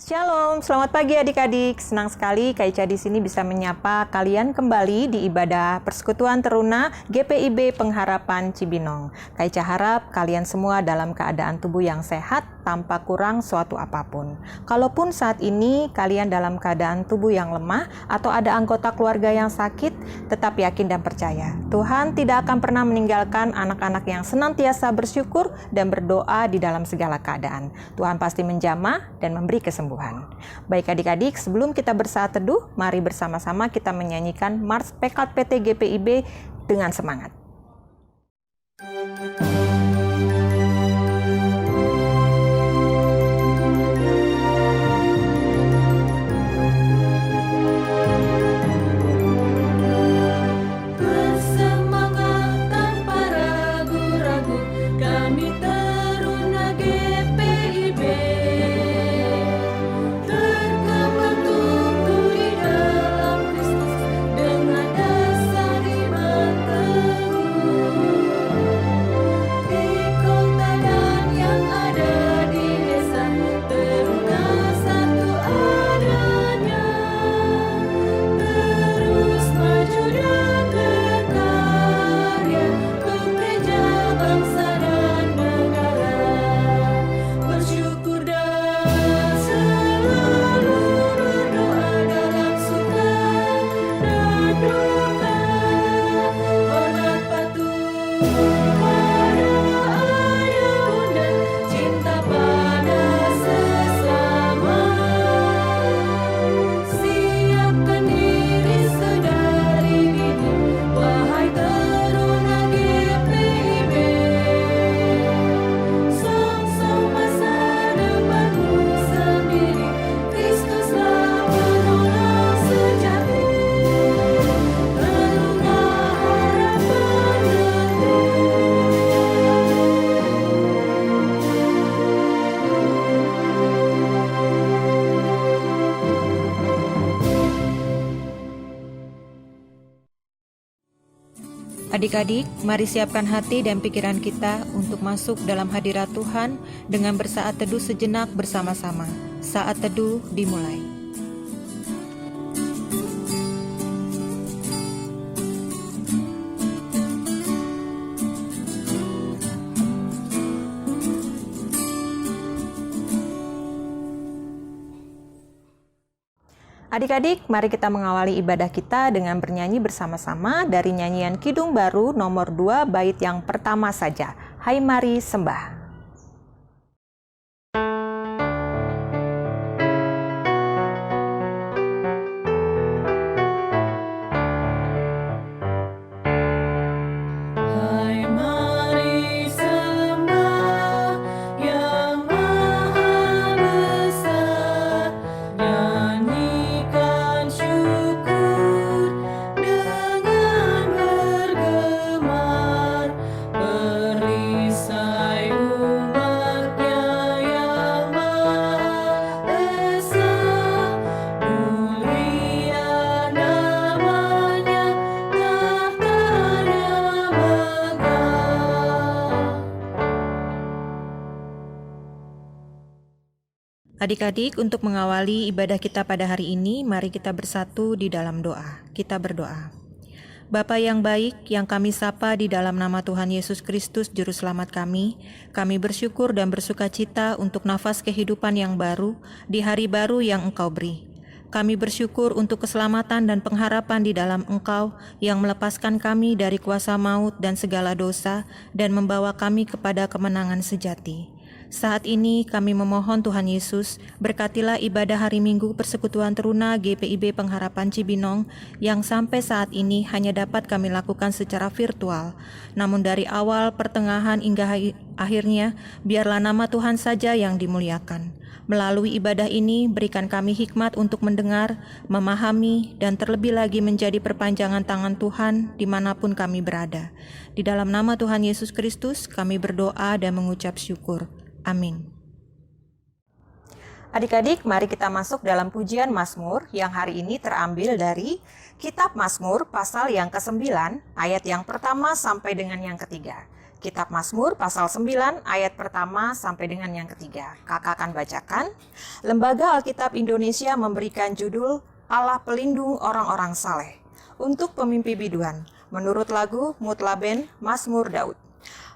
Shalom, selamat pagi adik-adik. Senang sekali Kak Ica di sini bisa menyapa kalian kembali di ibadah Persekutuan Teruna GPIB Pengharapan Cibinong. Kak Ica harap kalian semua dalam keadaan tubuh yang sehat tanpa kurang suatu apapun. Kalaupun saat ini kalian dalam keadaan tubuh yang lemah atau ada anggota keluarga yang sakit, tetap yakin dan percaya. Tuhan tidak akan pernah meninggalkan anak-anak yang senantiasa bersyukur dan berdoa di dalam segala keadaan. Tuhan pasti menjamah dan memberi kesembuhan. Baik adik-adik, sebelum kita bersaat teduh, mari bersama-sama kita menyanyikan Mars Pekat PT GPIB dengan semangat. Adik-adik, mari siapkan hati dan pikiran kita untuk masuk dalam hadirat Tuhan dengan bersaat teduh sejenak bersama-sama. Saat teduh dimulai. Adik-adik, mari kita mengawali ibadah kita dengan bernyanyi bersama-sama dari nyanyian Kidung Baru nomor 2 bait yang pertama saja. Hai mari sembah. Adik-adik, untuk mengawali ibadah kita pada hari ini, mari kita bersatu di dalam doa. Kita berdoa. Bapa yang baik, yang kami sapa di dalam nama Tuhan Yesus Kristus, Juru Selamat kami bersyukur dan bersukacita untuk nafas kehidupan yang baru, di hari baru yang Engkau beri. Kami bersyukur untuk keselamatan dan pengharapan di dalam Engkau yang melepaskan kami dari kuasa maut dan segala dosa dan membawa kami kepada kemenangan sejati. Saat ini kami memohon Tuhan Yesus, berkatilah ibadah hari Minggu Persekutuan Teruna GPIB Pengharapan Cibinong yang sampai saat ini hanya dapat kami lakukan secara virtual. Namun dari awal, pertengahan hingga akhirnya, biarlah nama Tuhan saja yang dimuliakan. Melalui ibadah ini, berikan kami hikmat untuk mendengar, memahami, dan terlebih lagi menjadi perpanjangan tangan Tuhan dimanapun kami berada. Di dalam nama Tuhan Yesus Kristus, kami berdoa dan mengucap syukur. Amin. Adik-adik, mari kita masuk dalam pujian Mazmur yang hari ini terambil dari Kitab Mazmur pasal yang ke-9, ayat yang pertama sampai dengan yang ketiga. Kitab Mazmur pasal 9 ayat pertama sampai dengan yang ketiga. Kakak akan bacakan. Lembaga Alkitab Indonesia memberikan judul Allah Pelindung Orang-orang Saleh untuk pemimpi biduan menurut lagu Mutlaben Mazmur Daud.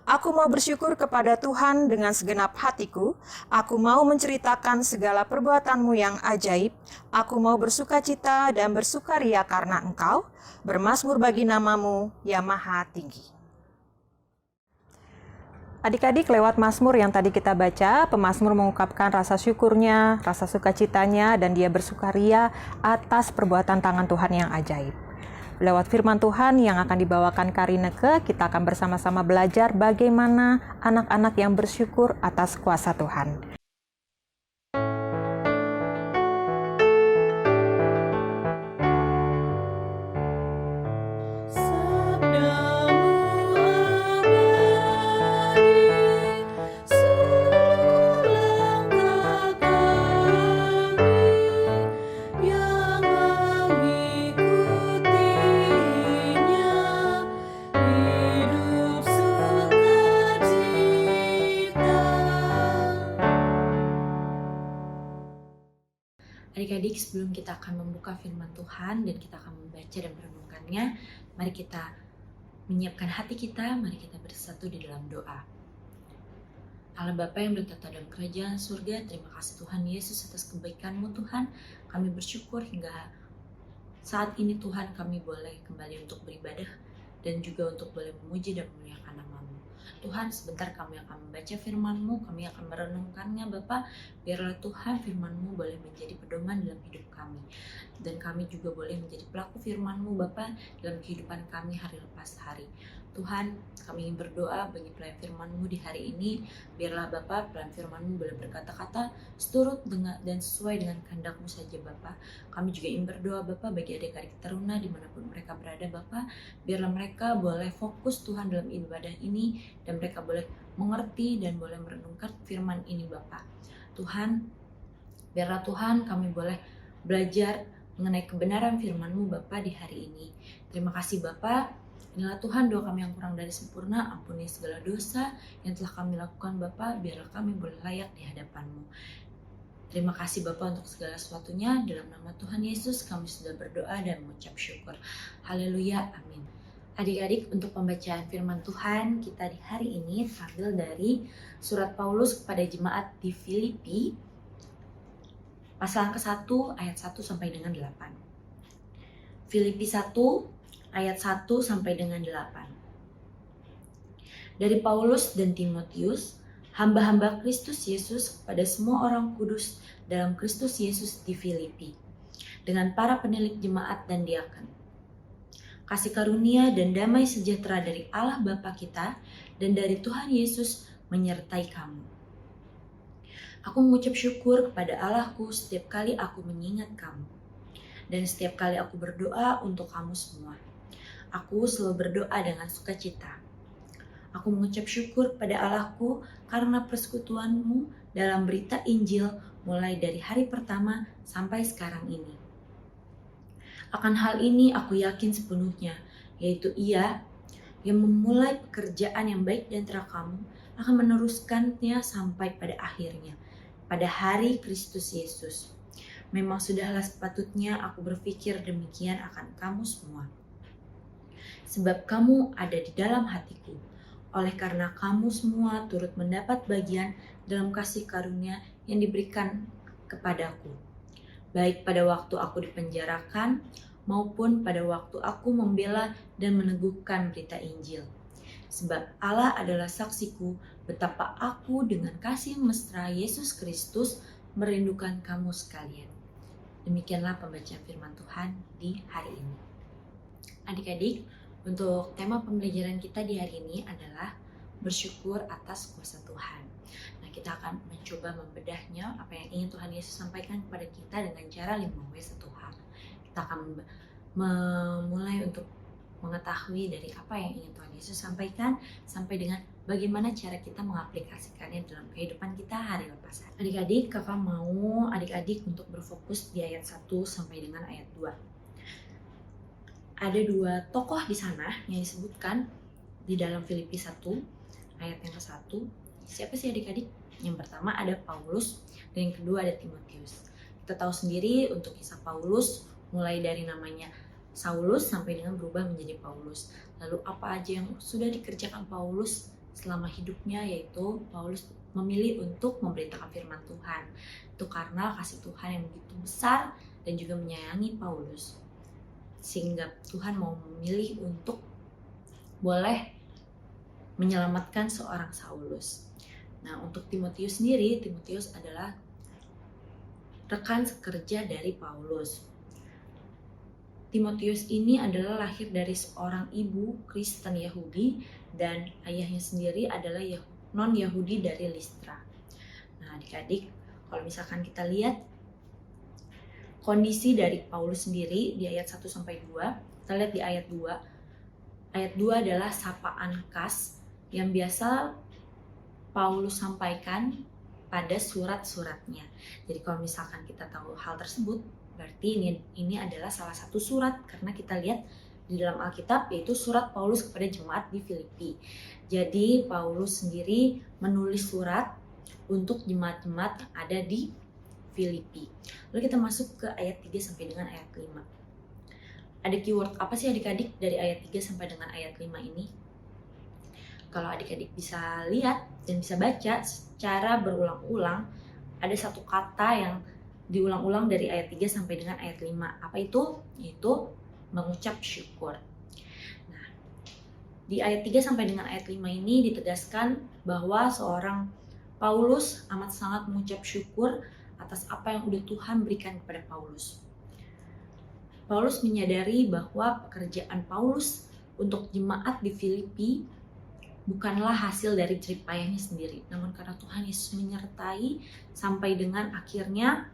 Aku mau bersyukur kepada Tuhan dengan segenap hatiku. Aku mau menceritakan segala perbuatanmu yang ajaib. Aku mau bersukacita dan bersukaria karena Engkau. Bermazmur bagi namamu, ya Maha Tinggi. Adik-adik, lewat Mazmur yang tadi kita baca, pemazmur mengungkapkan rasa syukurnya, rasa sukacitanya, dan dia bersukaria atas perbuatan tangan Tuhan yang ajaib. Lewat firman Tuhan yang akan dibawakan Karineke, kita akan bersama-sama belajar bagaimana anak-anak yang bersyukur atas kuasa Tuhan. Adik-adik, sebelum kita akan membuka firman Tuhan dan kita akan membaca dan merenungkannya, mari kita menyiapkan hati kita, mari kita bersatu di dalam doa. Allah Bapa yang bertata dalam kerajaan surga, terima kasih Tuhan Yesus atas kebaikan-Mu Tuhan. Kami bersyukur hingga saat ini Tuhan kami boleh kembali untuk beribadah dan juga untuk boleh memuji dan memuliakan nama-Mu. Tuhan, sebentar kami akan membaca firman-Mu, kami akan merenungkannya Bapa. Biarlah Tuhan firman-Mu boleh menjadi pedoman dalam hidup kami. Dan kami juga boleh menjadi pelaku firman-Mu Bapa dalam kehidupan kami hari lepas hari. Tuhan, kami ingin berdoa bagi pelayan firman-Mu di hari ini. Biarlah Bapa, pelayan firman-Mu boleh berkata-kata seturut dengan dan sesuai dengan kehendak-Mu saja Bapa. Kami juga ingin berdoa Bapa bagi adik-adik teruna dimanapun mereka berada Bapa. Biarlah mereka boleh fokus Tuhan dalam ibadah ini dan mereka boleh mengerti dan boleh merenungkan firman ini Bapa. Tuhan, biarlah Tuhan kami boleh belajar mengenai kebenaran firman-Mu Bapa di hari ini. Terima kasih Bapa. Inilah Tuhan doa kami yang kurang dari sempurna, ampuni segala dosa yang telah kami lakukan Bapa, biarlah kami boleh layak di hadapan-Mu. Terima kasih Bapa untuk segala sesuatunya, dalam nama Tuhan Yesus kami sudah berdoa dan mengucap syukur. Haleluya, amin. Adik-adik, untuk pembacaan firman Tuhan kita di hari ini terambil dari surat Paulus kepada jemaat di Filipi, pasal ke-1 ayat 1 sampai dengan 8. Filipi 1 ayat 1 sampai dengan 8. Dari Paulus dan Timotius, hamba-hamba Kristus Yesus kepada semua orang kudus dalam Kristus Yesus di Filipi, dengan para penilik jemaat dan diaken. Kasih karunia dan damai sejahtera dari Allah Bapa kita dan dari Tuhan Yesus menyertai kamu. Aku mengucap syukur kepada Allahku setiap kali aku mengingat kamu, dan setiap kali aku berdoa untuk kamu semua. Aku selalu berdoa dengan sukacita. Aku mengucap syukur pada Allahku karena persekutuanmu dalam berita Injil mulai dari hari pertama sampai sekarang ini. Akan hal ini aku yakin sepenuhnya, yaitu Ia yang memulai pekerjaan yang baik di antara kamu akan meneruskannya sampai pada akhirnya, pada hari Kristus Yesus. Memang sudahlah sepatutnya aku berpikir demikian akan kamu semua. Sebab kamu ada di dalam hatiku, oleh karena kamu semua turut mendapat bagian dalam kasih karunia yang diberikan kepadaku, baik pada waktu aku dipenjarakan, maupun pada waktu aku membela dan meneguhkan berita Injil. Sebab Allah adalah saksiku betapa aku dengan kasih mesra Yesus Kristus merindukan kamu sekalian. Demikianlah pembacaan firman Tuhan di hari ini. Adik-adik, untuk tema pembelajaran kita di hari ini adalah bersyukur atas kuasa Tuhan. Nah, kita akan mencoba membedahnya apa yang ingin Tuhan Yesus sampaikan kepada kita dengan cara 5W 1H. Kita akan memulai untuk mengetahui dari apa yang ingin Tuhan Yesus sampaikan sampai dengan bagaimana cara kita mengaplikasikannya dalam kehidupan kita hari lepas hari. Adik-adik, kakak mau adik-adik untuk berfokus di ayat 1 sampai dengan ayat 2. Ada dua tokoh di sana yang disebutkan di dalam Filipi 1. ayat yang ke-1. Siapa sih adik-adik? Yang pertama ada Paulus dan yang kedua ada Timotius. Kita tahu sendiri untuk kisah Paulus mulai dari namanya Saulus sampai dengan berubah menjadi Paulus. Lalu apa aja yang sudah dikerjakan Paulus selama hidupnya, yaitu Paulus memilih untuk memberitakan firman Tuhan. Itu karena kasih Tuhan yang begitu besar dan juga menyayangi Paulus, sehingga Tuhan mau memilih untuk boleh menyelamatkan seorang Saulus. Nah, untuk Timotius sendiri, Timotius adalah rekan sekerja dari Paulus. Timotius ini adalah lahir dari seorang ibu Kristen Yahudi dan ayahnya sendiri adalah non-Yahudi dari Listra. Nah, adik-adik, kalau misalkan kita lihat kondisi dari Paulus sendiri di ayat 1 sampai 2, kita lihat di ayat 2. Ayat 2 adalah sapaan khas yang biasa Paulus sampaikan pada surat-suratnya. Jadi kalau misalkan kita tahu hal tersebut, berarti ini adalah salah satu surat, karena kita lihat di dalam Alkitab yaitu surat Paulus kepada jemaat di Filipi. Jadi Paulus sendiri menulis surat untuk jemaat-jemaat yang ada di Filipi. Lalu kita masuk ke ayat 3 sampai dengan ayat 5. Ada keyword apa sih adik-adik dari ayat 3 sampai dengan ayat 5 ini? Kalau adik-adik bisa lihat dan bisa baca secara berulang-ulang, ada satu kata yang diulang-ulang dari ayat 3 sampai dengan ayat 5. Apa itu? Yaitu mengucap syukur. Nah, di ayat 3 sampai dengan ayat 5 ini ditegaskan bahwa seorang Paulus amat sangat mengucap syukur atas apa yang udah Tuhan berikan kepada Paulus. Paulus menyadari bahwa pekerjaan Paulus untuk jemaat di Filipi bukanlah hasil dari jerih payahnya sendiri, namun karena Tuhan Yesus menyertai sampai dengan akhirnya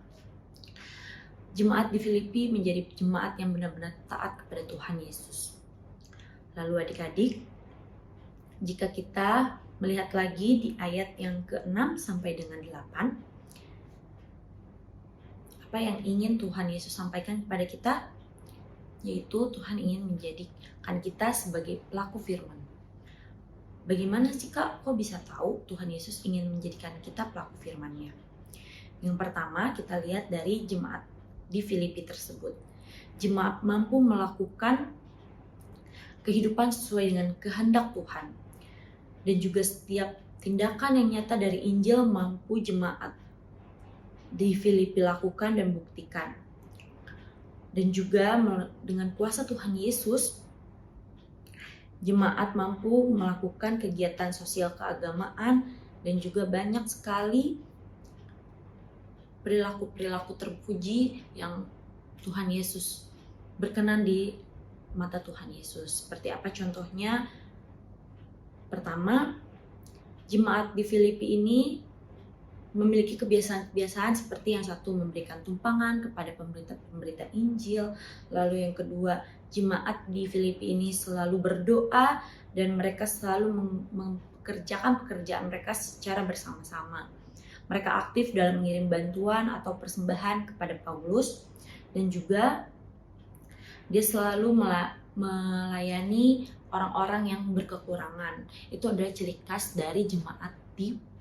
jemaat di Filipi menjadi jemaat yang benar-benar taat kepada Tuhan Yesus. Lalu adik-adik, jika kita melihat lagi di ayat yang ke-6 sampai dengan 8, apa yang ingin Tuhan Yesus sampaikan kepada kita? Yaitu Tuhan ingin menjadikan kita sebagai pelaku firman. Bagaimana sih Kak, kok bisa tahu Tuhan Yesus ingin menjadikan kita pelaku firman-Nya? Yang pertama, kita lihat dari jemaat di Filipi tersebut. Jemaat mampu melakukan kehidupan sesuai dengan kehendak Tuhan. Dan juga setiap tindakan yang nyata dari Injil mampu jemaat di Filipi lakukan dan buktikan. Dan juga dengan kuasa Tuhan Yesus, jemaat mampu melakukan kegiatan sosial keagamaan dan juga banyak sekali perilaku-perilaku terpuji yang Tuhan Yesus berkenan di mata Tuhan Yesus. Seperti apa contohnya? Pertama, jemaat di Filipi ini memiliki kebiasaan-kebiasaan seperti yang satu, memberikan tumpangan kepada pemberita Injil. Lalu yang kedua, jemaat di Filipi ini selalu berdoa dan mereka selalu mengerjakan pekerjaan mereka secara bersama-sama. Mereka aktif dalam mengirim bantuan atau persembahan kepada Paulus, dan juga dia selalu melayani orang-orang yang berkekurangan. Itu adalah ciri khas dari jemaat di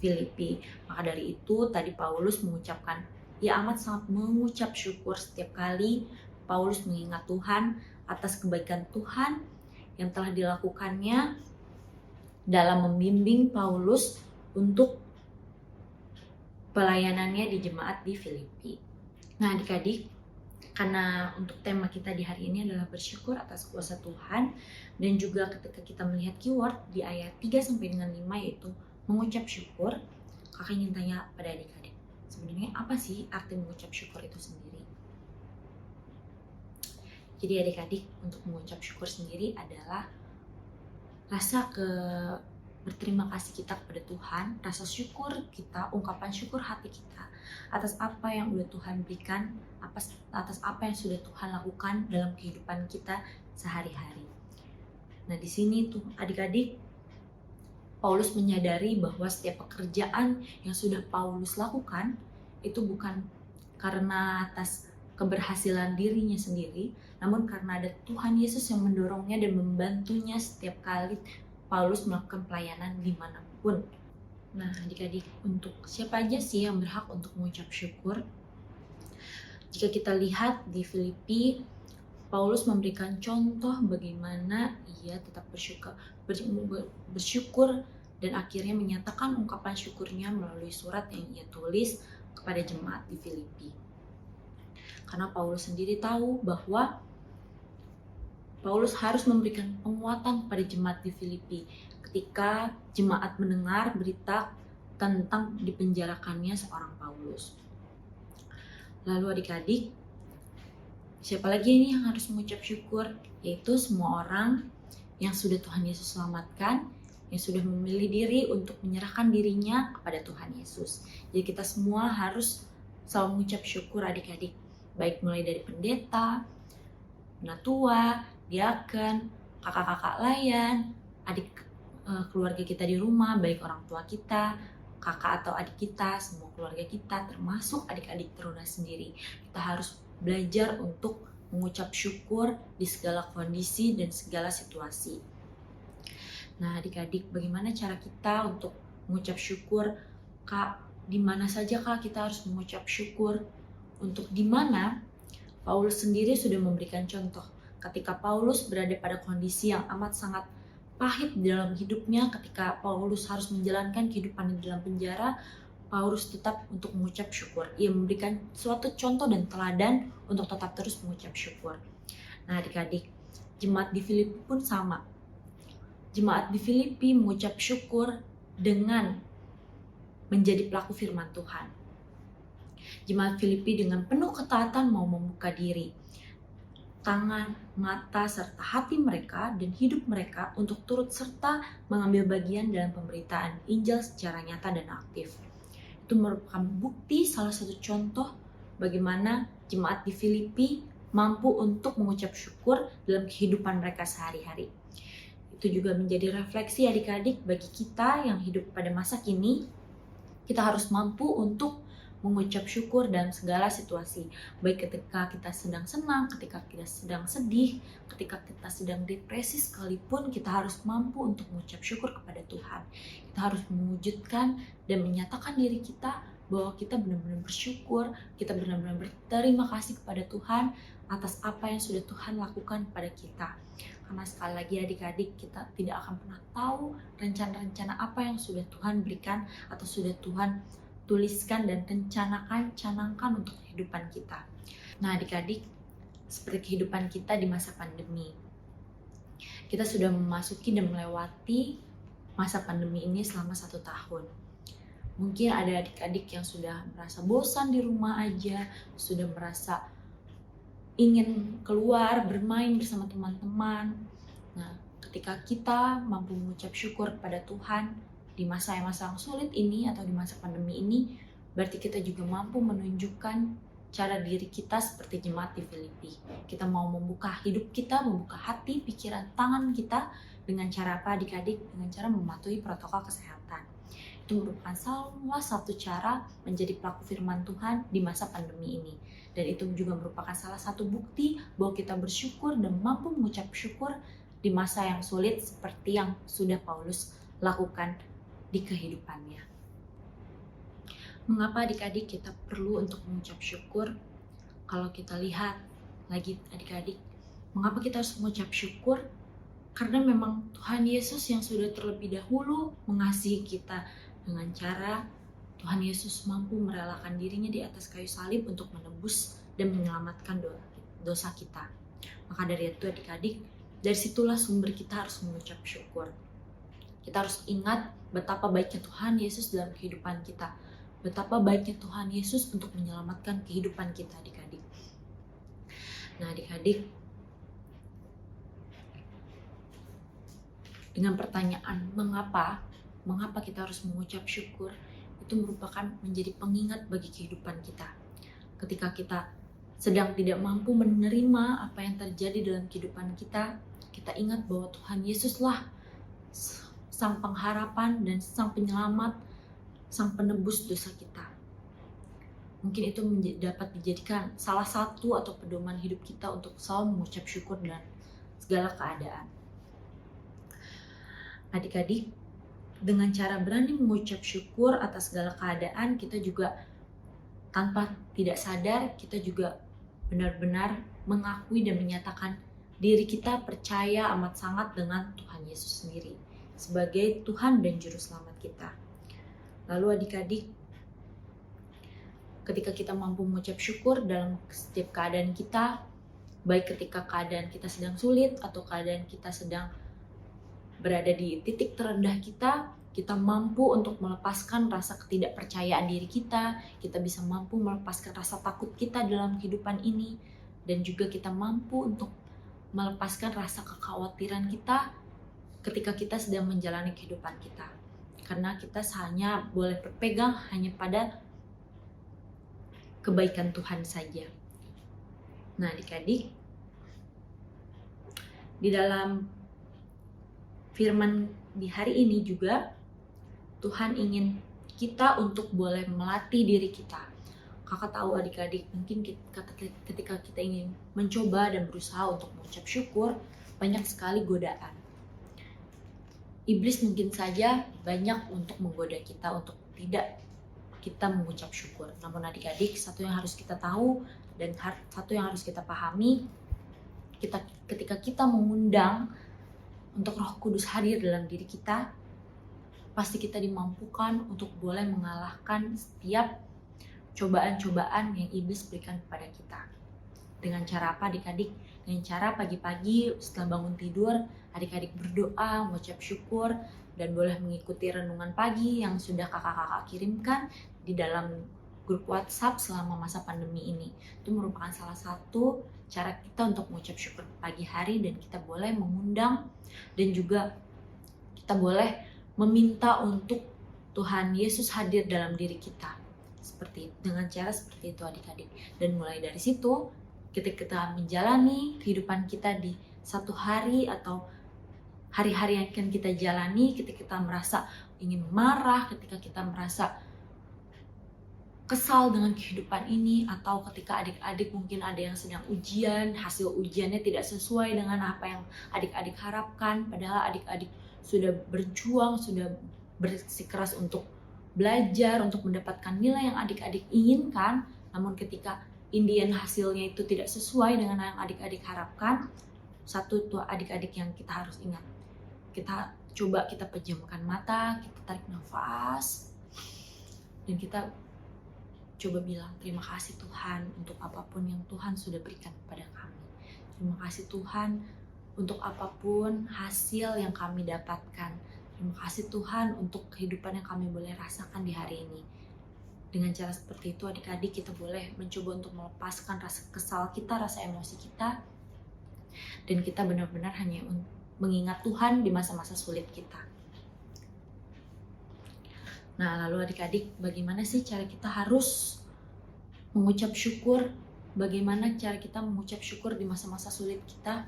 Filipi. Maka dari itu tadi Paulus mengucapkan, ia amat sangat mengucap syukur setiap kali Paulus mengingat Tuhan atas kebaikan Tuhan yang telah dilakukannya dalam membimbing Paulus untuk pelayanannya di jemaat di Filipi. Nah adik-adik, karena untuk tema kita di hari ini adalah bersyukur atas kuasa Tuhan, dan juga ketika kita melihat keyword di ayat 3 sampai dengan 5 yaitu mengucap syukur, kakak ingin tanya pada adik-adik, sebenarnya apa sih arti mengucap syukur itu sendiri? Jadi adik-adik, untuk mengucap syukur sendiri adalah rasa berterima kasih kita kepada Tuhan, rasa syukur kita, ungkapan syukur hati kita atas apa yang udah Tuhan berikan, atas apa yang sudah Tuhan lakukan dalam kehidupan kita sehari-hari. Nah di sini tuh adik-adik, Paulus menyadari bahwa setiap pekerjaan yang sudah Paulus lakukan itu bukan karena atas keberhasilan dirinya sendiri, namun karena ada Tuhan Yesus yang mendorongnya dan membantunya setiap kali Paulus melakukan pelayanan dimanapun. Nah, adik-adik, untuk siapa aja sih yang berhak untuk mengucap syukur? Jika kita lihat di Filipi, Paulus memberikan contoh bagaimana ia tetap bersyukur dan akhirnya menyatakan ungkapan syukurnya melalui surat yang ia tulis kepada jemaat di Filipi. Karena Paulus sendiri tahu bahwa Paulus harus memberikan penguatan kepada jemaat di Filipi ketika jemaat mendengar berita tentang dipenjarakannya seorang Paulus. Lalu adik-adik, siapa lagi ini yang harus mengucap syukur? Yaitu semua orang yang sudah Tuhan Yesus selamatkan, yang sudah memilih diri untuk menyerahkan dirinya kepada Tuhan Yesus. Jadi kita semua harus selalu mengucap syukur adik-adik, baik mulai dari pendeta, penatua, diaken, kakak-kakak layan, adik keluarga kita di rumah, baik orang tua kita, kakak atau adik kita, semua keluarga kita, termasuk adik-adik teruna sendiri. Kita harus belajar untuk mengucap syukur di segala kondisi dan segala situasi. Nah, adik-adik, bagaimana cara kita untuk mengucap syukur? Kak, di mana saja Kak kita harus mengucap syukur? Untuk di mana? Paulus sendiri sudah memberikan contoh. Ketika Paulus berada pada kondisi yang amat sangat pahit dalam hidupnya, ketika Paulus harus menjalankan kehidupan di dalam penjara, Paulus tetap untuk mengucap syukur. Ia memberikan suatu contoh dan teladan untuk tetap terus mengucap syukur. Nah, adik-adik, jemaat di Filipi pun sama. Jemaat di Filipi mengucap syukur dengan menjadi pelaku firman Tuhan. Jemaat Filipi dengan penuh ketaatan mau membuka diri, tangan, mata, serta hati mereka dan hidup mereka untuk turut serta mengambil bagian dalam pemberitaan Injil secara nyata dan aktif. Itu merupakan bukti, salah satu contoh bagaimana jemaat di Filipi mampu untuk mengucap syukur dalam kehidupan mereka sehari-hari. Itu juga menjadi refleksi adik-adik bagi kita yang hidup pada masa kini. Kita harus mampu untuk mengucap syukur dalam segala situasi, baik ketika kita sedang senang, ketika kita sedang sedih, ketika kita sedang depresi sekalipun, kita harus mampu untuk mengucap syukur kepada Tuhan. Kita harus mewujudkan dan menyatakan diri kita bahwa kita benar-benar bersyukur, kita benar-benar berterima kasih kepada Tuhan atas apa yang sudah Tuhan lakukan kepada kita. Karena sekali lagi adik-adik, kita tidak akan pernah tahu rencana-rencana apa yang sudah Tuhan berikan atau sudah Tuhan tuliskan dan canangkan untuk kehidupan kita. Nah, adik-adik, seperti kehidupan kita di masa pandemi, kita sudah memasuki dan melewati masa pandemi ini selama 1 tahun. Mungkin ada adik-adik yang sudah merasa bosan di rumah aja, sudah merasa ingin keluar bermain bersama teman-teman. Nah, ketika kita mampu mengucap syukur kepada Tuhan di masa yang sulit ini atau di masa pandemi ini, berarti kita juga mampu menunjukkan cara diri kita seperti jemaat di Filipi. Kita mau membuka hidup kita, membuka hati, pikiran, tangan kita dengan cara apa adik-adik? Dengan cara mematuhi protokol kesehatan. Itu merupakan salah satu cara menjadi pelaku firman Tuhan di masa pandemi ini. Dan itu juga merupakan salah satu bukti bahwa kita bersyukur dan mampu mengucap syukur di masa yang sulit seperti yang sudah Paulus lakukan di kehidupannya. Mengapa adik-adik kita perlu untuk mengucap syukur? Kalau kita lihat lagi adik-adik, mengapa kita harus mengucap syukur? Karena memang Tuhan Yesus yang sudah terlebih dahulu mengasihi kita dengan cara Tuhan Yesus mampu merelakan dirinya di atas kayu salib untuk menebus dan menyelamatkan dosa kita. Maka dari itu adik-adik, dari situlah sumber kita harus mengucap syukur. Kita harus ingat betapa baiknya Tuhan Yesus dalam kehidupan kita. Betapa baiknya Tuhan Yesus untuk menyelamatkan kehidupan kita adik-adik. Nah adik-adik, dengan pertanyaan mengapa kita harus mengucap syukur, itu merupakan menjadi pengingat bagi kehidupan kita. Ketika kita sedang tidak mampu menerima apa yang terjadi dalam kehidupan kita, kita ingat bahwa Tuhan Yesuslah sang pengharapan dan sang penyelamat, sang penebus dosa kita. Mungkin itu dapat dijadikan salah satu atau pedoman hidup kita untuk selalu mengucap syukur dalam segala keadaan. adik-adik, dengan cara berani mengucap syukur atas segala keadaan, kita juga tanpa tidak sadar, kita juga benar-benar mengakui dan menyatakan diri kita percaya amat sangat dengan Tuhan Yesus sendiri sebagai Tuhan dan Juru Selamat kita. Lalu adik-adik, ketika kita mampu mengucap syukur dalam setiap keadaan kita, baik ketika keadaan kita sedang sulit atau keadaan kita sedang berada di titik terendah kita mampu untuk melepaskan rasa ketidakpercayaan diri kita bisa mampu melepaskan rasa takut kita dalam kehidupan ini, dan juga kita mampu untuk melepaskan rasa kekhawatiran kita ketika kita sedang menjalani kehidupan kita. Karena kita hanya boleh berpegang hanya pada kebaikan Tuhan saja. Nah, adik-adik, di dalam firman di hari ini juga Tuhan ingin kita untuk boleh melatih diri kita. Kakak tahu adik-adik, mungkin ketika kita ingin mencoba dan berusaha untuk mengucap syukur, banyak sekali godaan. Iblis mungkin saja banyak untuk menggoda kita untuk tidak kita mengucap syukur. Namun adik-adik, satu yang harus kita tahu dan satu yang harus kita pahami, ketika kita mengundang untuk Roh Kudus hadir dalam diri kita, pasti kita dimampukan untuk boleh mengalahkan setiap cobaan-cobaan yang iblis berikan kepada kita. Dengan cara apa adik-adik? Dengan cara pagi-pagi setelah bangun tidur, adik-adik berdoa, mengucap syukur, dan boleh mengikuti renungan pagi yang sudah kakak-kakak kirimkan di dalam grup WhatsApp selama masa pandemi ini. Itu merupakan salah satu cara kita untuk mengucap syukur pagi hari, dan kita boleh mengundang dan juga kita boleh meminta untuk Tuhan Yesus hadir dalam diri kita. Dengan cara seperti itu adik-adik. Dan mulai dari situ, ketika kita menjalani kehidupan kita di satu hari atau hari-hari yang akan kita jalani, ketika kita merasa ingin marah, ketika kita merasa kesal dengan kehidupan ini, atau ketika adik-adik mungkin ada yang sedang ujian, hasil ujiannya tidak sesuai dengan apa yang adik-adik harapkan, padahal adik-adik sudah berjuang, sudah bersikeras untuk belajar, untuk mendapatkan nilai yang adik-adik inginkan, namun ketika Indian hasilnya itu tidak sesuai dengan yang adik-adik harapkan, satu tuh adik-adik yang kita harus ingat. Kita pejamkan mata, kita tarik nafas, dan kita coba bilang, terima kasih Tuhan untuk apapun yang Tuhan sudah berikan kepada kami. Terima kasih Tuhan untuk apapun hasil yang kami dapatkan. Terima kasih Tuhan untuk kehidupan yang kami boleh rasakan di hari ini. Dengan cara seperti itu adik-adik, kita boleh mencoba untuk melepaskan rasa kesal kita, rasa emosi kita, dan kita benar-benar hanya mengingat Tuhan di masa-masa sulit kita. Nah, lalu adik-adik, bagaimana sih cara kita harus mengucap syukur? Bagaimana cara kita mengucap syukur di masa-masa sulit kita?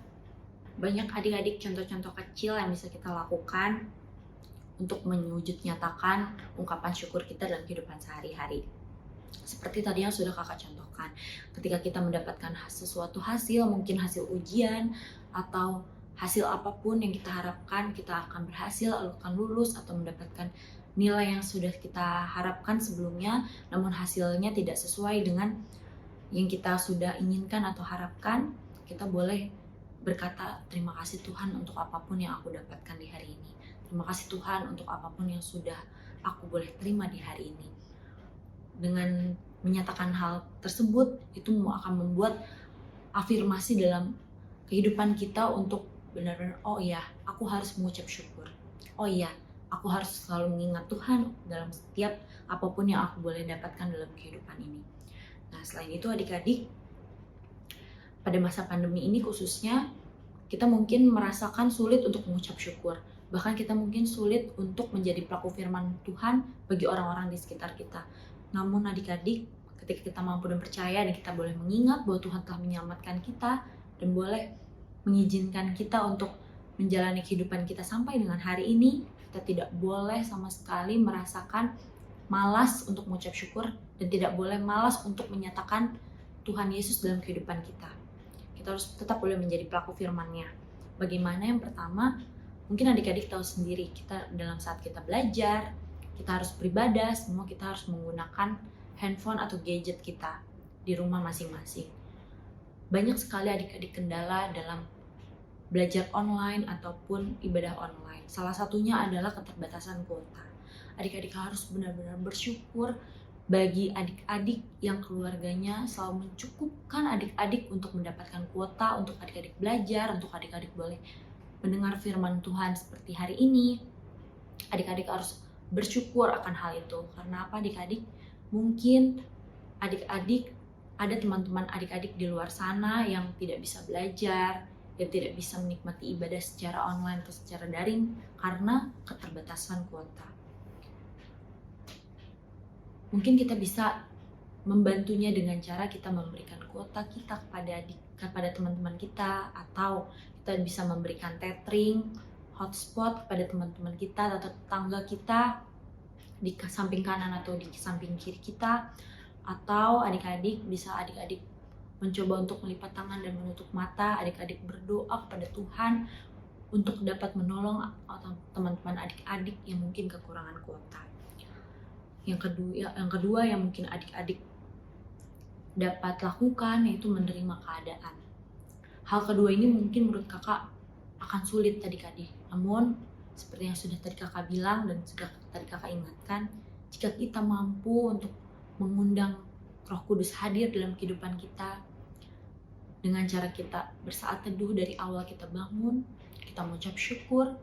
Banyak adik-adik contoh-contoh kecil yang bisa kita lakukan untuk menyujud nyatakan ungkapan syukur kita dalam kehidupan sehari-hari. Seperti tadi yang sudah kakak contohkan, ketika kita mendapatkan sesuatu hasil, mungkin hasil ujian atau hasil apapun yang kita harapkan, kita akan berhasil, akan lulus atau mendapatkan nilai yang sudah kita harapkan sebelumnya, namun hasilnya tidak sesuai dengan yang kita sudah inginkan atau harapkan, kita boleh berkata, terima kasih Tuhan untuk apapun yang aku dapatkan di hari ini. Terima kasih Tuhan untuk apapun yang sudah aku boleh terima di hari ini. Dengan menyatakan hal tersebut, itu akan membuat afirmasi dalam kehidupan kita untuk benar-benar, oh iya, aku harus mengucap syukur. Oh iya, aku harus selalu mengingat Tuhan dalam setiap apapun yang aku boleh dapatkan dalam kehidupan ini. Nah, selain itu adik-adik, pada masa pandemi ini khususnya, kita mungkin merasakan sulit untuk mengucap syukur. Bahkan kita mungkin sulit untuk menjadi pelaku firman Tuhan bagi orang-orang di sekitar kita. Namun adik-adik, ketika kita mampu dan percaya dan kita boleh mengingat bahwa Tuhan telah menyelamatkan kita dan boleh mengizinkan kita untuk menjalani kehidupan kita sampai dengan hari ini, kita tidak boleh sama sekali merasakan malas untuk mengucap syukur dan tidak boleh malas untuk menyatakan Tuhan Yesus dalam kehidupan kita. Kita harus tetap boleh menjadi pelaku firman-Nya. Bagaimana? Yang pertama, Mungkin adik-adik tahu sendiri, kita dalam saat kita belajar, kita harus beribadah, semua kita harus menggunakan handphone atau gadget kita di rumah masing-masing. Banyak sekali adik-adik kendala dalam belajar online ataupun ibadah online. Salah satunya adalah keterbatasan kuota. Adik-adik harus benar-benar bersyukur bagi adik-adik yang keluarganya selalu mencukupkan adik-adik untuk mendapatkan kuota, untuk adik-adik belajar, untuk adik-adik boleh mendengar firman Tuhan seperti hari ini. Adik-adik harus bersyukur akan hal itu. Karena apa adik-adik? Mungkin adik-adik ada teman-teman adik-adik di luar sana yang tidak bisa belajar, yang tidak bisa menikmati ibadah secara online atau secara daring karena keterbatasan kuota. Mungkin kita bisa membantunya dengan cara kita memberikan kuota kita kepada teman-teman kita, atau kita bisa memberikan tethering, hotspot kepada teman-teman kita atau tetangga kita di samping kanan atau di samping kiri kita. Atau adik-adik mencoba untuk melipat tangan dan menutup mata, adik-adik berdoa kepada Tuhan untuk dapat menolong teman-teman adik-adik yang mungkin kekurangan kuota. Yang kedua yang mungkin adik-adik dapat lakukan yaitu menerima keadaan. Hal kedua ini mungkin menurut kakak akan sulit adik-adik. Namun seperti yang sudah tadi kakak bilang dan sudah tadi kakak ingatkan, jika kita mampu untuk mengundang Roh Kudus hadir dalam kehidupan kita dengan cara kita bersaat teduh dari awal kita bangun, kita mengucap syukur,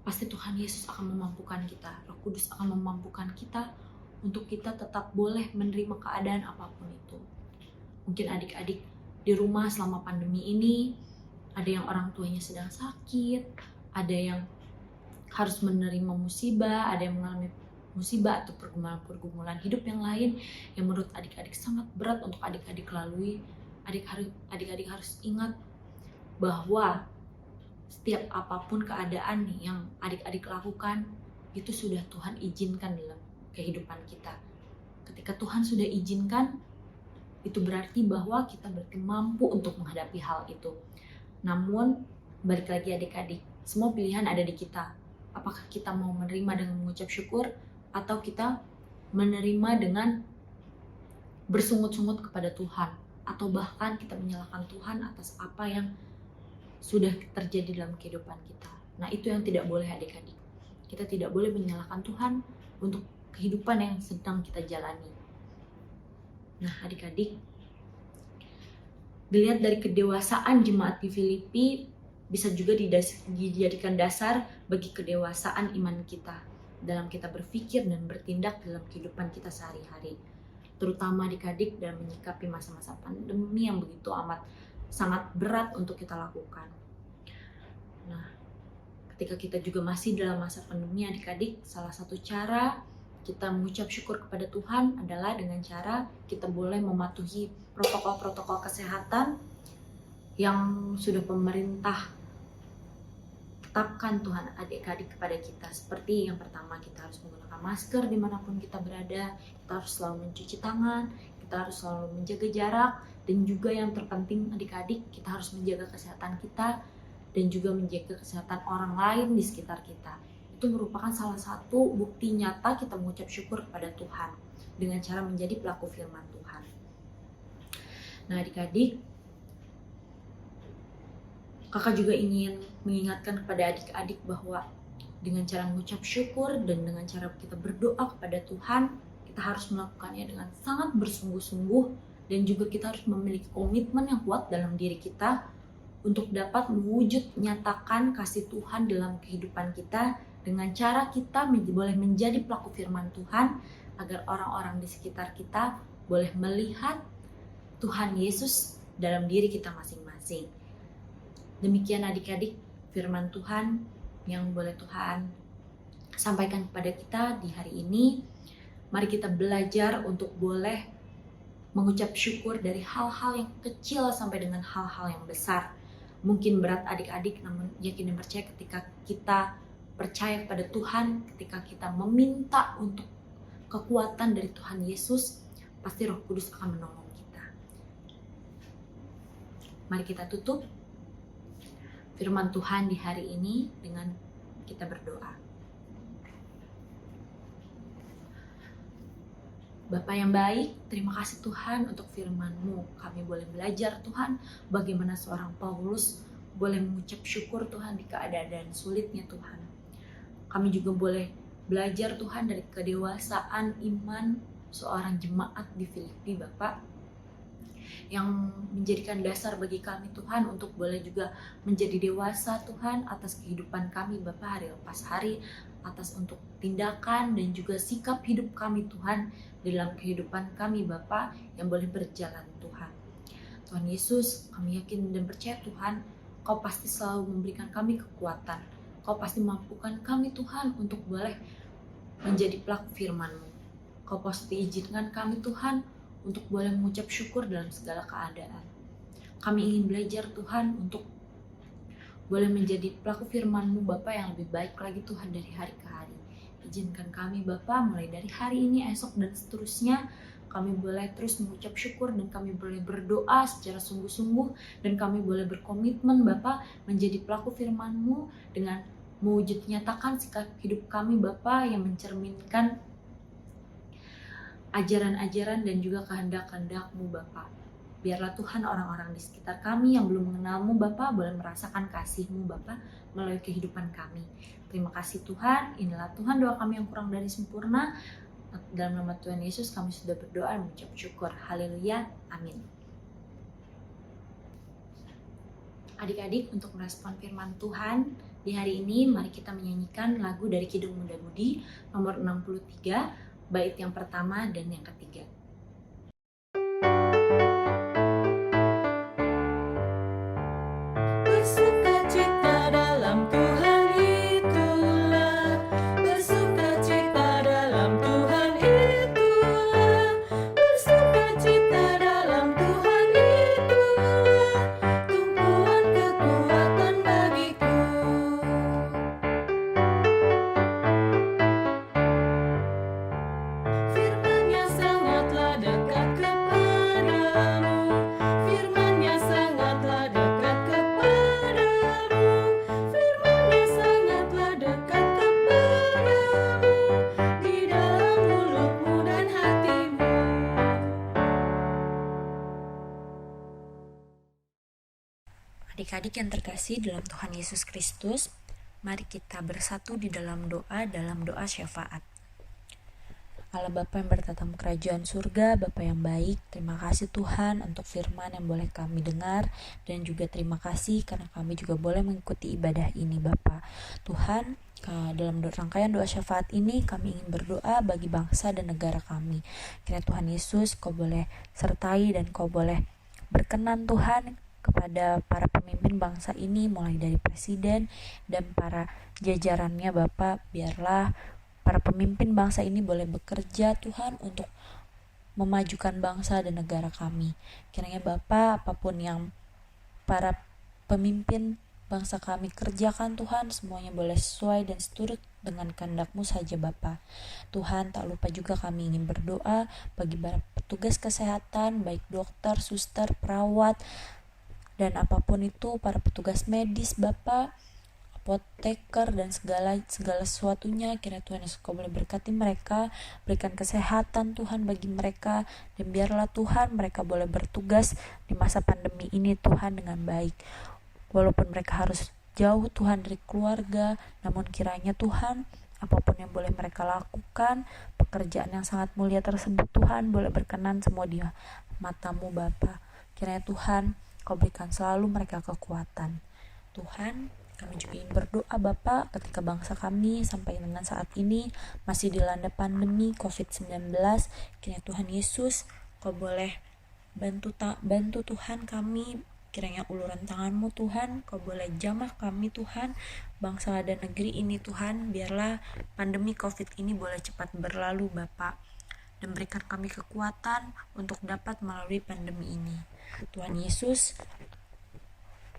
pasti Tuhan Yesus akan memampukan kita, Roh Kudus akan memampukan kita untuk kita tetap boleh menerima keadaan apapun itu. Mungkin adik-adik di rumah selama pandemi ini, ada yang orang tuanya sedang sakit, ada yang harus menerima musibah, ada yang mengalami musibah atau pergumulan hidup yang lain yang menurut adik-adik sangat berat untuk adik-adik lalui. Adik-adik harus ingat bahwa setiap apapun keadaan nih yang adik-adik lakukan, itu sudah Tuhan izinkan dalam kehidupan kita. Ketika Tuhan sudah izinkan, itu berarti bahwa kita berarti mampu untuk menghadapi hal itu. Namun, balik lagi adik-adik, semua pilihan ada di kita. Apakah kita mau menerima dengan mengucap syukur, atau kita menerima dengan bersungut-sungut kepada Tuhan, atau bahkan kita menyalahkan Tuhan atas apa yang sudah terjadi dalam kehidupan kita. Nah, itu yang tidak boleh adik-adik. Kita tidak boleh menyalahkan Tuhan untuk kehidupan yang sedang kita jalani. Nah, adik-adik, dilihat dari kedewasaan jemaat di Filipi, bisa juga dijadikan dasar bagi kedewasaan iman kita dalam kita berpikir dan bertindak dalam kehidupan kita sehari-hari. Terutama adik-adik dalam menyikapi masa-masa pandemi yang begitu amat sangat berat untuk kita lakukan. Nah, ketika kita juga masih dalam masa pandemi adik-adik, salah satu cara kita mengucap syukur kepada Tuhan adalah dengan cara kita boleh mematuhi protokol-protokol kesehatan yang sudah pemerintah tetapkan Tuhan adik-adik kepada kita. Seperti yang pertama, kita harus menggunakan masker dimanapun kita berada, kita harus selalu mencuci tangan, kita harus selalu menjaga jarak, dan juga yang terpenting adik-adik, kita harus menjaga kesehatan kita dan juga menjaga kesehatan orang lain di sekitar kita. Itu merupakan salah satu bukti nyata kita mengucap syukur kepada Tuhan dengan cara menjadi pelaku firman Tuhan. Nah adik-adik, kakak juga ingin mengingatkan kepada adik-adik bahwa dengan cara mengucap syukur dan dengan cara kita berdoa kepada Tuhan, kita harus melakukannya dengan sangat bersungguh-sungguh, dan juga kita harus memiliki komitmen yang kuat dalam diri kita untuk dapat mewujud nyatakan kasih Tuhan dalam kehidupan kita dengan cara kita boleh menjadi pelaku firman Tuhan agar orang-orang di sekitar kita boleh melihat Tuhan Yesus dalam diri kita masing-masing. Demikian adik-adik firman Tuhan yang boleh Tuhan sampaikan kepada kita di hari ini. Mari kita belajar untuk boleh mengucap syukur dari hal-hal yang kecil sampai dengan hal-hal yang besar. Mungkin berat adik-adik, namun yakin dan percaya ketika kita percaya kepada Tuhan, ketika kita meminta untuk kekuatan dari Tuhan Yesus, pasti Roh Kudus akan menolong kita. Mari kita tutup. firman Tuhan di hari ini dengan kita berdoa. Bapa yang baik, terima kasih Tuhan untuk firman-Mu. Kami boleh belajar Tuhan bagaimana seorang Paulus boleh mengucap syukur Tuhan di keadaan sulitnya Tuhan. Kami juga boleh belajar Tuhan dari kedewasaan iman seorang jemaat di Filipi Bapak, yang menjadikan dasar bagi kami Tuhan untuk boleh juga menjadi dewasa Tuhan atas kehidupan kami Bapak hari lepas hari, atas untuk tindakan dan juga sikap hidup kami Tuhan dalam kehidupan kami Bapa yang boleh berjalan Tuhan. Tuhan Yesus, kami yakin dan percaya Tuhan, Kau pasti selalu memberikan kami kekuatan. Kau pasti mampukan kami Tuhan untuk boleh menjadi pelaku firman-Mu. Kau pasti izinkan kami Tuhan untuk boleh mengucap syukur dalam segala keadaan. Kami ingin belajar Tuhan untuk boleh menjadi pelaku firman-Mu Bapa yang lebih baik lagi Tuhan dari hari ke hari. Izinkan kami Bapa mulai dari hari ini, esok dan seterusnya kami boleh terus mengucap syukur dan kami boleh berdoa secara sungguh-sungguh dan kami boleh berkomitmen Bapa menjadi pelaku firman-Mu dengan mewujud nyatakan sikap hidup kami Bapa yang mencerminkan ajaran-ajaran dan juga kehendak-kehendak-Mu Bapa. Biarlah Tuhan orang-orang di sekitar kami yang belum mengenal-Mu Bapa boleh merasakan kasih-Mu Bapa melalui kehidupan kami. Terima kasih Tuhan, inilah Tuhan doa kami yang kurang dari sempurna. Dalam nama Tuhan Yesus kami sudah berdoa dan mengucap syukur. Haleluya, amin. Adik-adik, untuk merespon firman Tuhan di hari ini, mari kita menyanyikan lagu dari Kidung Muda Mudi nomor 63, bait yang pertama dan yang ketiga. Bersukacita dalam Tuhan itulah, bersukacita dalam Tuhan itulah, bersukacita dalam Tuhan itulah, tumpuan kekuatan bagiku. Firman-Nya sangatlah dekat kepadamu, firman-Nya sangatlah dekat kepadamu, firman-Nya sangatlah dekat kepadamu, di dalam mulutmu dan hatimu. Adik-adik yang terkasih dalam Tuhan Yesus Kristus, mari kita bersatu di dalam doa syafaat. Allah Bapa yang bertatam kerajaan surga, Bapa yang baik, terima kasih Tuhan untuk firman yang boleh kami dengar, dan juga terima kasih karena kami juga boleh mengikuti ibadah ini Bapa. Tuhan, dalam rangkaian doa syafaat ini kami ingin berdoa bagi bangsa dan negara kami. Kiranya Tuhan Yesus Kau boleh sertai dan Kau boleh berkenan Tuhan kepada para pemimpin bangsa ini, mulai dari presiden dan para jajarannya Bapa. Biarlah para pemimpin bangsa ini boleh bekerja Tuhan untuk memajukan bangsa dan negara kami. Kiranya Bapa, apapun yang para pemimpin bangsa kami kerjakan Tuhan, semuanya boleh sesuai dan seturut dengan kehendak-Mu saja Bapa. Tuhan, tak lupa juga kami ingin berdoa bagi para petugas kesehatan, baik dokter, suster, perawat, dan apapun itu, para petugas medis Bapa, apoteker dan segala sesuatunya. Kiranya Tuhan Yesus Kau boleh berkati mereka, berikan kesehatan Tuhan bagi mereka, dan biarlah Tuhan mereka boleh bertugas di masa pandemi ini Tuhan dengan baik. Walaupun mereka harus jauh Tuhan dari keluarga, namun kiranya Tuhan apapun yang boleh mereka lakukan, pekerjaan yang sangat mulia tersebut Tuhan boleh berkenan semua di mata-Mu Bapa. Kiranya Tuhan Kau berikan selalu mereka kekuatan. Tuhan, kami juga ingin berdoa Bapa ketika bangsa kami sampai dengan saat ini masih dilanda pandemi COVID-19. Kiranya Tuhan Yesus Kau boleh bantu Tuhan kami. Kiranya uluran tangan-Mu Tuhan Kau boleh jamah kami Tuhan, bangsa dan negeri ini Tuhan. Biarlah pandemi COVID ini boleh cepat berlalu Bapa, dan berikan kami kekuatan untuk dapat melalui pandemi ini. Tuhan Yesus,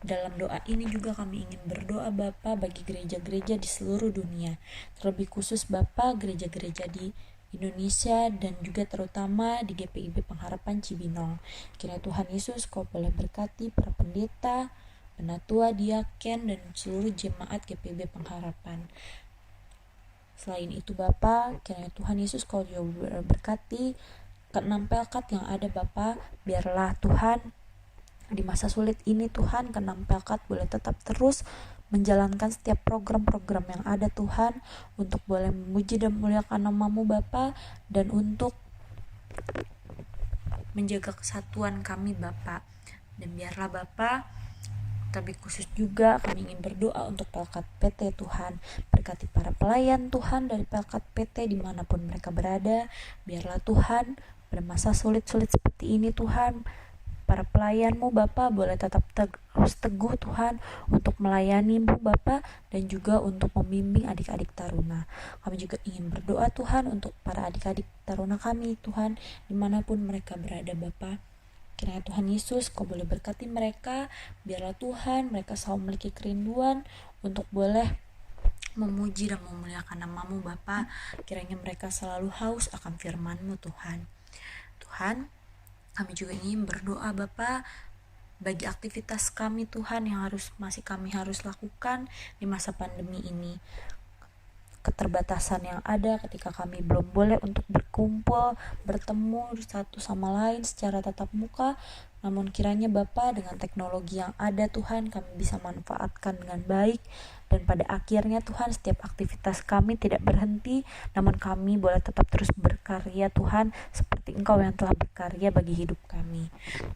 dalam doa ini juga kami ingin berdoa Bapa bagi gereja-gereja di seluruh dunia, terlebih khusus Bapa gereja-gereja di Indonesia dan juga terutama di GPIB Pengharapan Cibinong. Kiranya Tuhan Yesus Kau boleh berkati para pendeta, penatua, diaken, dan seluruh jemaat GPB Pengharapan. Selain itu Bapa, kiranya Tuhan Yesus Kau juga berkati keenam pelkat yang ada Bapa. Biarlah Tuhan di masa sulit ini Tuhan, keenam pelkat boleh tetap terus menjalankan setiap program-program yang ada Tuhan, untuk boleh memuji dan memuliakan nama-Mu Bapa, dan untuk menjaga kesatuan kami Bapa. Dan biarlah Bapa, tapi khusus juga kami ingin berdoa untuk Pelkat PT Tuhan. Berkati para pelayan Tuhan dari Pelkat PT dimanapun mereka berada. Biarlah Tuhan pada masa sulit-sulit seperti ini Tuhan, para pelayan-Mu Bapa boleh tetap terus teguh Tuhan untuk melayani-Mu Bapa, dan juga untuk membimbing adik-adik taruna. Kami juga ingin berdoa Tuhan untuk para adik-adik taruna kami Tuhan, dimanapun mereka berada Bapa. Kiranya Tuhan Yesus Kau boleh berkati mereka. Biarlah Tuhan mereka selalu memiliki kerinduan untuk boleh memuji dan memuliakan nama-Mu Bapa. Kiranya mereka selalu haus akan firman-Mu Tuhan. Tuhan, kami juga ingin berdoa Bapa bagi aktivitas kami Tuhan yang masih kami harus lakukan di masa pandemi ini. Keterbatasan yang ada ketika kami belum boleh untuk berkumpul, bertemu satu sama lain secara tatap muka. Namun kiranya Bapa, dengan teknologi yang ada Tuhan, kami bisa manfaatkan dengan baik. Dan pada akhirnya Tuhan, setiap aktivitas kami tidak berhenti, namun kami boleh tetap terus berkarya Tuhan, seperti Engkau yang telah berkarya bagi hidup kami.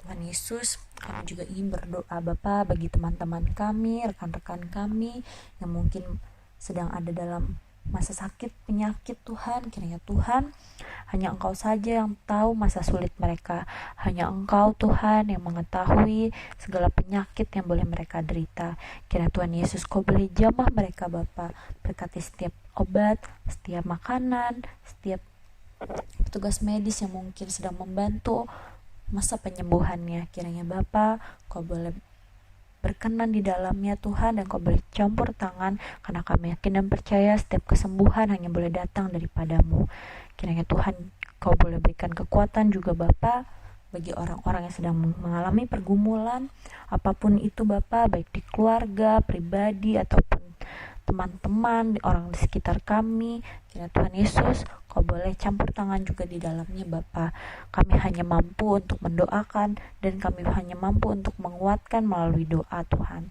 Tuhan Yesus, kami juga ingin berdoa Bapa bagi teman-teman kami, rekan-rekan kami yang mungkin sedang ada dalam masa sakit, penyakit Tuhan. Kiranya Tuhan, hanya Engkau saja yang tahu masa sulit mereka. Hanya Engkau Tuhan yang mengetahui segala penyakit yang boleh mereka derita. Kiranya Tuhan Yesus Kau boleh jamah mereka Bapa. Berkati setiap obat, setiap makanan, setiap petugas medis yang mungkin sedang membantu masa penyembuhannya. Kiranya Bapa, Kau boleh berkenan di dalamnya Tuhan, dan Kau boleh campur tangan, karena kami yakin dan percaya setiap kesembuhan hanya boleh datang daripada-Mu. Kiranya Tuhan Kau boleh berikan kekuatan juga Bapa bagi orang-orang yang sedang mengalami pergumulan apapun itu Bapa, baik di keluarga, pribadi, ataupun teman-teman, orang di sekitar kami. Kiranya Tuhan Yesus Kau boleh campur tangan juga di dalamnya Bapa. Kami hanya mampu untuk mendoakan, dan kami hanya mampu untuk menguatkan melalui doa Tuhan.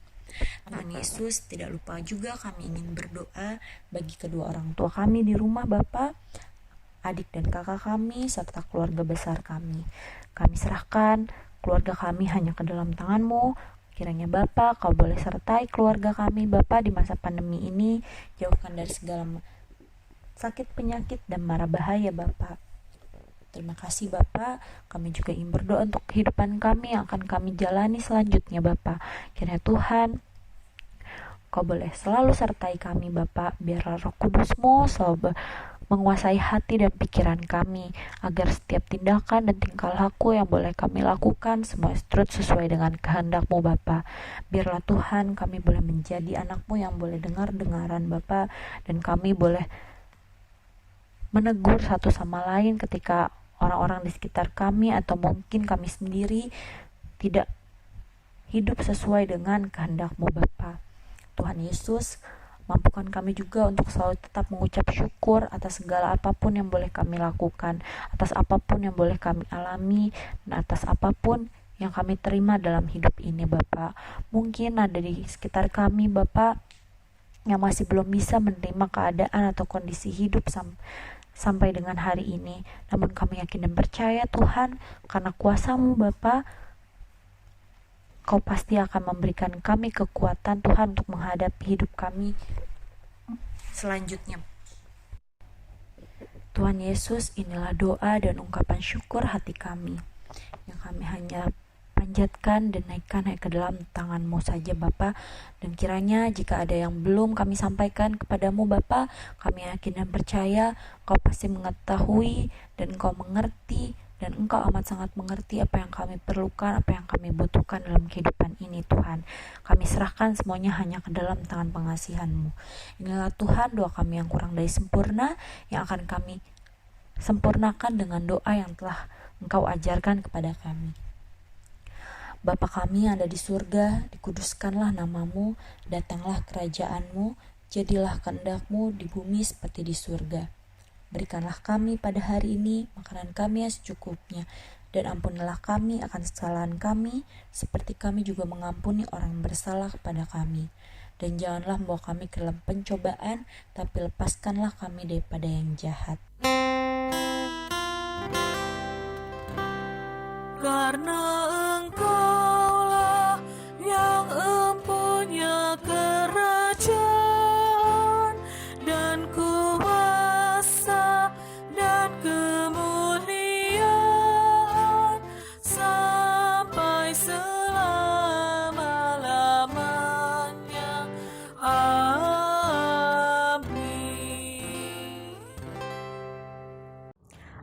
Tuhan Yesus, tidak lupa juga kami ingin berdoa bagi kedua orang tua kami di rumah Bapa, adik dan kakak kami, serta keluarga besar kami. Kami serahkan keluarga kami hanya ke dalam tangan-Mu. Kiranya Bapa, Kau boleh sertai keluarga kami Bapa di masa pandemi ini. Jauhkan dari segala sakit, penyakit, dan mara bahaya Bapa. Terima kasih Bapa. Kami juga ingin berdoa untuk kehidupan kami yang akan kami jalani selanjutnya Bapa. Kiranya Tuhan, Kau boleh selalu sertai kami Bapa. Biarlah Roh Kudus-Mu selalu menguasai hati dan pikiran kami, agar setiap tindakan dan tingkah laku yang boleh kami lakukan semua turut sesuai dengan kehendak-Mu Bapa. Biarlah Tuhan, kami boleh menjadi anak-Mu yang boleh dengar-dengaran Bapa, dan kami boleh menegur satu sama lain ketika orang-orang di sekitar kami atau mungkin kami sendiri tidak hidup sesuai dengan kehendak-Mu Bapa. Tuhan Yesus, mampukan kami juga untuk selalu tetap mengucap syukur atas segala apapun yang boleh kami lakukan, atas apapun yang boleh kami alami, dan atas apapun yang kami terima dalam hidup ini Bapa. Mungkin ada di sekitar kami Bapa yang masih belum bisa menerima keadaan atau kondisi hidup sampai dengan hari ini. Namun kami yakin dan percaya Tuhan, karena kuasa-Mu Bapa, Kau pasti akan memberikan kami kekuatan Tuhan untuk menghadapi hidup kami selanjutnya. Tuhan Yesus, inilah doa dan ungkapan syukur hati kami yang kami hanya panjatkan dan naikkan hanya ke dalam tangan-Mu saja Bapa. Dan kiranya jika ada yang belum kami sampaikan kepada-Mu Bapa, kami yakin dan percaya Kau pasti mengetahui dan Kau mengerti, dan Engkau amat sangat mengerti apa yang kami perlukan, apa yang kami butuhkan dalam kehidupan ini Tuhan. Kami serahkan semuanya hanya ke dalam tangan pengasihan-Mu. Inilah Tuhan doa kami yang kurang dari sempurna, yang akan kami sempurnakan dengan doa yang telah Engkau ajarkan kepada kami. Bapa kami yang ada di surga, dikuduskanlah namamu, datanglah kerajaanmu, jadilah kehendak-Mu di bumi seperti di surga. Berikanlah kami pada hari ini makanan kami yang secukupnya, dan ampunilah kami akan kesalahan kami, seperti kami juga mengampuni orang yang bersalah kepada kami. Dan janganlah membawa kami ke dalam pencobaan, tapi lepaskanlah kami daripada yang jahat. Karena Engkaulah yang empunya kerajaan dan kuasa dan kemuliaan sampai selama-lamanya. Amin.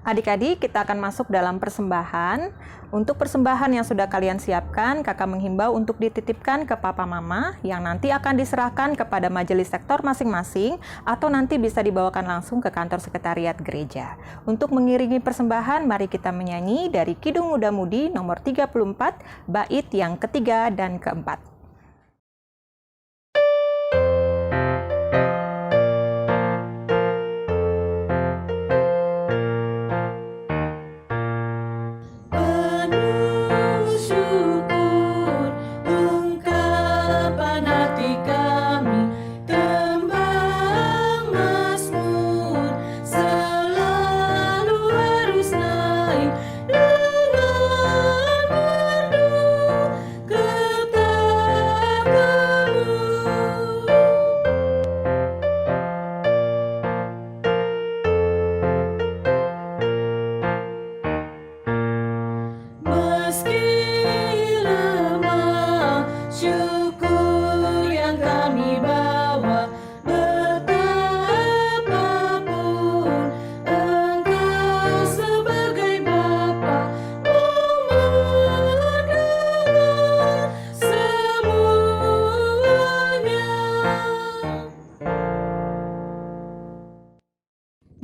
Adik-adik, kita akan masuk dalam persembahan. Untuk persembahan yang sudah kalian siapkan, kakak menghimbau untuk dititipkan ke papa mama yang nanti akan diserahkan kepada majelis sektor masing-masing atau nanti bisa dibawakan langsung ke kantor sekretariat gereja. Untuk mengiringi persembahan, mari kita menyanyi dari Kidung Muda Mudi nomor 34, bait yang ketiga dan keempat.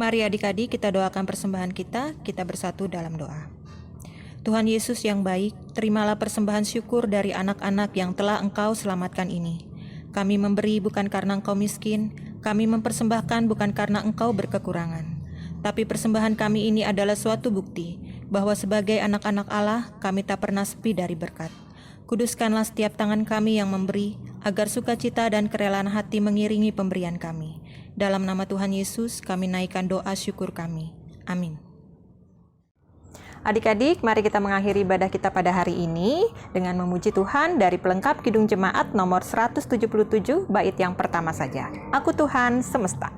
Mari adik-adik kita doakan persembahan kita bersatu dalam doa. Tuhan Yesus yang baik, terimalah persembahan syukur dari anak-anak yang telah Engkau selamatkan ini. Kami memberi bukan karena Engkau miskin, kami mempersembahkan bukan karena Engkau berkekurangan. Tapi persembahan kami ini adalah suatu bukti bahwa sebagai anak-anak Allah, kami tak pernah sepi dari berkat. Kuduskanlah setiap tangan kami yang memberi, agar sukacita dan kerelaan hati mengiringi pemberian kami. Dalam nama Tuhan Yesus, kami naikkan doa syukur kami. Amin. Adik-adik, mari kita mengakhiri ibadah kita pada hari ini dengan memuji Tuhan dari pelengkap Kidung Jemaat nomor 177, bait yang pertama saja. Aku Tuhan semesta.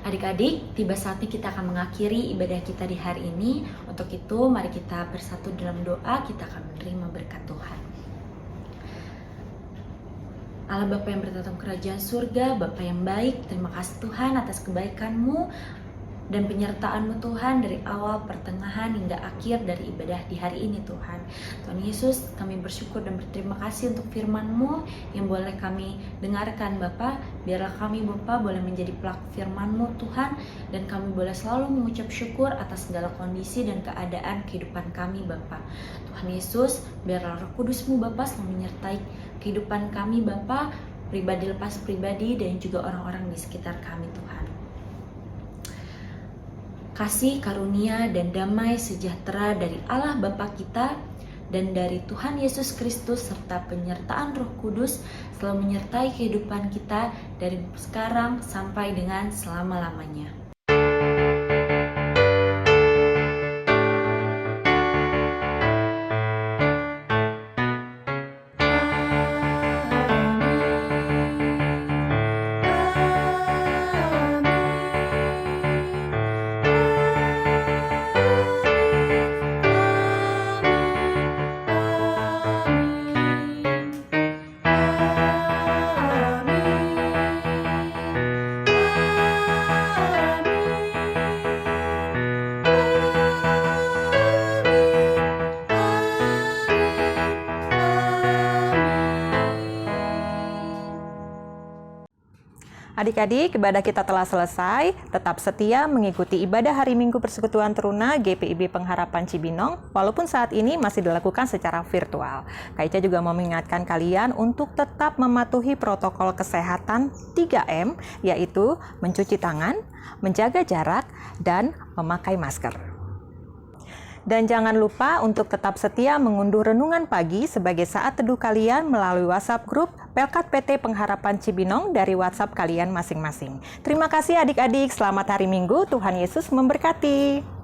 Adik-adik, tiba saatnya kita akan mengakhiri ibadah kita di hari ini. Untuk itu, mari kita bersatu dalam doa, kita akan menerima berkat Tuhan. Allah Bapa yang bertata kerajaan surga, Bapa yang baik, terima kasih Tuhan atas kebaikan-Mu. dan penyertaan-Mu Tuhan dari awal, pertengahan, hingga akhir dari ibadah di hari ini Tuhan. Tuhan Yesus, kami bersyukur dan berterima kasih untuk firman-Mu yang boleh kami dengarkan Bapa. Biarlah kami Bapa boleh menjadi pelaku firman-Mu Tuhan, dan kami boleh selalu mengucap syukur atas segala kondisi dan keadaan kehidupan kami Bapa. Tuhan Yesus, biarlah Roh Kudus-Mu Bapa selalu menyertai kehidupan kami Bapa, pribadi lepas pribadi, dan juga orang-orang di sekitar kami Tuhan. Kasih, karunia, dan damai sejahtera dari Allah Bapa kita dan dari Tuhan Yesus Kristus serta penyertaan Roh Kudus selalu menyertai kehidupan kita dari sekarang sampai dengan selama-lamanya. Adik-adik, ibadah kita telah selesai. Tetap setia mengikuti ibadah hari Minggu Persekutuan Teruna GPIB Pengharapan Cibinong, walaupun saat ini masih dilakukan secara virtual. Kak Ica juga mau mengingatkan kalian untuk tetap mematuhi protokol kesehatan 3M, yaitu mencuci tangan, menjaga jarak, dan memakai masker. Dan jangan lupa untuk tetap setia mengunduh renungan pagi sebagai saat teduh kalian melalui WhatsApp grup Pelkat PT Pengharapan Cibinong dari WhatsApp kalian masing-masing. Terima kasih adik-adik, selamat hari Minggu, Tuhan Yesus memberkati.